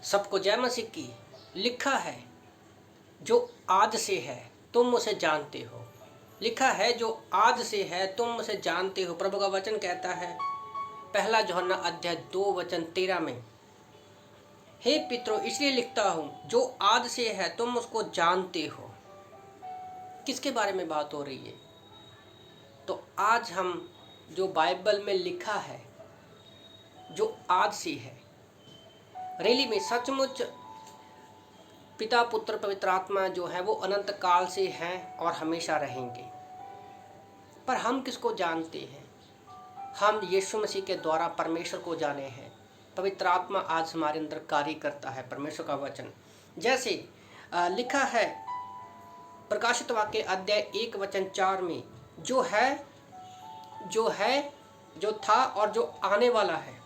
सबको जय मसीह की। लिखा है जो आद से है तुम उसे जानते हो। लिखा है जो आद से है तुम उसे जानते हो। प्रभु का वचन कहता है पहला यूहन्ना अध्याय 2 वचन 13 में, हे पितरों इसलिए लिखता हूँ जो आद से है तुम उसको जानते हो। किसके बारे में बात हो रही है? तो आज हम जो बाइबल में लिखा है जो आद से है, रियली में सचमुच पिता पुत्र पवित्र आत्मा जो है वो अनंत काल से हैं और हमेशा रहेंगे। पर हम किसको जानते हैं? हम यीशु मसीह के द्वारा परमेश्वर को जाने हैं। पवित्र आत्मा आज हमारे अंदर कार्य करता है। परमेश्वर का वचन जैसे लिखा है प्रकाशित वाक्य अध्याय 1 वचन 4 में, जो है जो था और जो आने वाला है।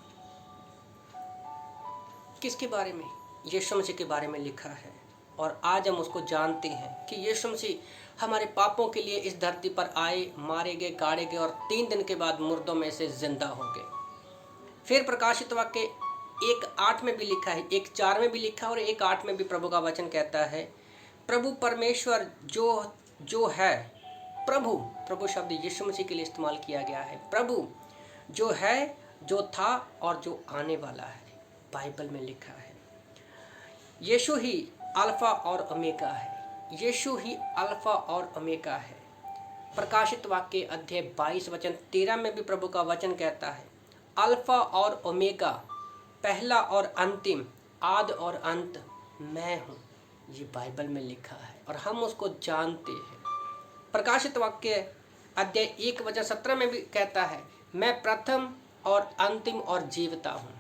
किसके बारे में? यीशु मसीह के बारे में लिखा है। और आज हम उसको जानते हैं कि यीशु मसीह हमारे पापों के लिए इस धरती पर आए, मारे गए, गाड़े गए और 3 दिन के बाद मुर्दों में से जिंदा हो गए। फिर प्रकाशित वाक्य 1:8 में भी लिखा है, 1:4 में भी लिखा है और 1:8 में भी प्रभु का वचन कहता है प्रभु परमेश्वर जो है, प्रभु शब्द यीशु मसीह के लिए इस्तेमाल किया गया है। प्रभु जो है, जो था और जो आने वाला है। बाइबल में लिखा है यीशु ही अल्फा और ओमेगा है। यीशु ही अल्फा और ओमेगा है। प्रकाशित वाक्य अध्याय 22 वचन 13 में भी प्रभु का वचन कहता है अल्फा और ओमेगा, पहला और अंतिम, आद और अंत मैं हूँ। ये बाइबल में लिखा है और हम उसको जानते हैं। प्रकाशित वाक्य अध्याय 1 वचन 17 में भी कहता है मैं प्रथम और अंतिम और जीवता हूँ।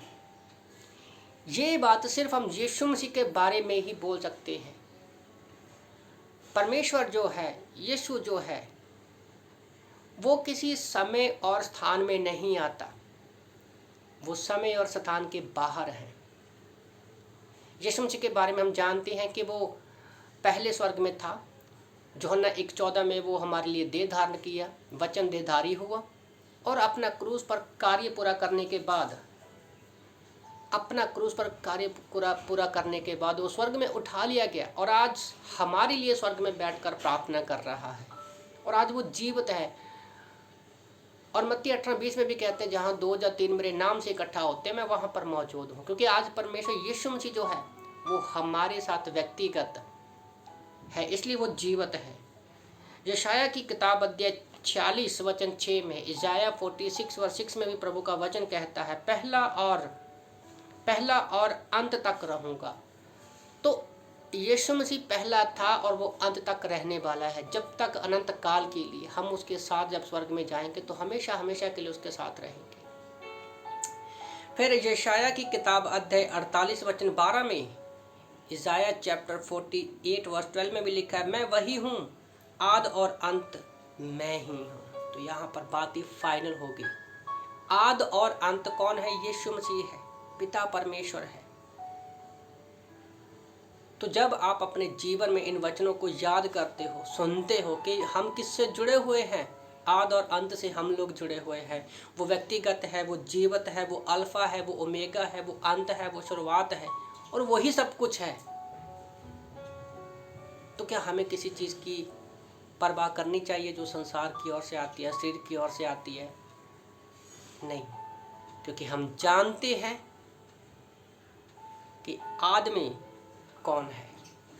ये बात सिर्फ हम यीशु मसीह के बारे में ही बोल सकते हैं। परमेश्वर जो है, यीशु जो है, वो किसी समय और स्थान में नहीं आता। वो समय और स्थान के बाहर है। यीशु मसीह के बारे में हम जानते हैं कि वो पहले स्वर्ग में था। यूहन्ना 1:14 में वो हमारे लिए देह धारण किया, वचन देहधारी हुआ और अपना क्रूस पर कार्य पूरा करने के बाद वो स्वर्ग में उठा लिया गया और आज हमारे लिए स्वर्ग में बैठकर प्रार्थना कर रहा है और आज वो जीवित है। और मत्ती 18:20 में भी कहते हैं जहाँ 2 या 3 मेरे नाम से इकट्ठा होते हैं मैं वहाँ पर मौजूद हूँ। क्योंकि आज परमेश्वर यीशु मसीह जो है वो हमारे साथ व्यक्तिगत है, इसलिए वो जीवित है। यशाया की किताब अध्याय 46 वचन 6 में, इजाया 46 वर्ष 6 में भी प्रभु का वचन कहता है पहला और अंत तक रहूँगा। तो यीशु मसीह पहला था और वो अंत तक रहने वाला है। जब तक अनंत काल के लिए हम उसके साथ जब स्वर्ग में जाएंगे तो हमेशा हमेशा के लिए उसके साथ रहेंगे। फिर यशाया की किताब अध्याय 48 वचन 12 में, इजाया चैप्टर 48 वर्ष 12 में भी लिखा है मैं वही हूँ, आद और अंत मैं ही हूँ। तो यहाँ पर बात ही फाइनल होगी। आद और अंत कौन है? यीशु मसीह है, पिता परमेश्वर है। तो जब आप अपने जीवन में इन वचनों को याद करते हो, सुनते हो कि हम किससे जुड़े हुए हैं, आद और अंत से हम लोग जुड़े हुए हैं। वो व्यक्तिगत है, वो जीवित है, वो अल्फा है, वो ओमेगा है, वो अंत है, वो शुरुआत है और वही सब कुछ है। तो क्या हमें किसी चीज़ की परवाह करनी चाहिए जो संसार की ओर से आती है, शरीर की ओर से आती है? नहीं, क्योंकि हम जानते हैं कि आदमी कौन है,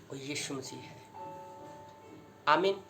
वो यीशु मसीह है। आमीन।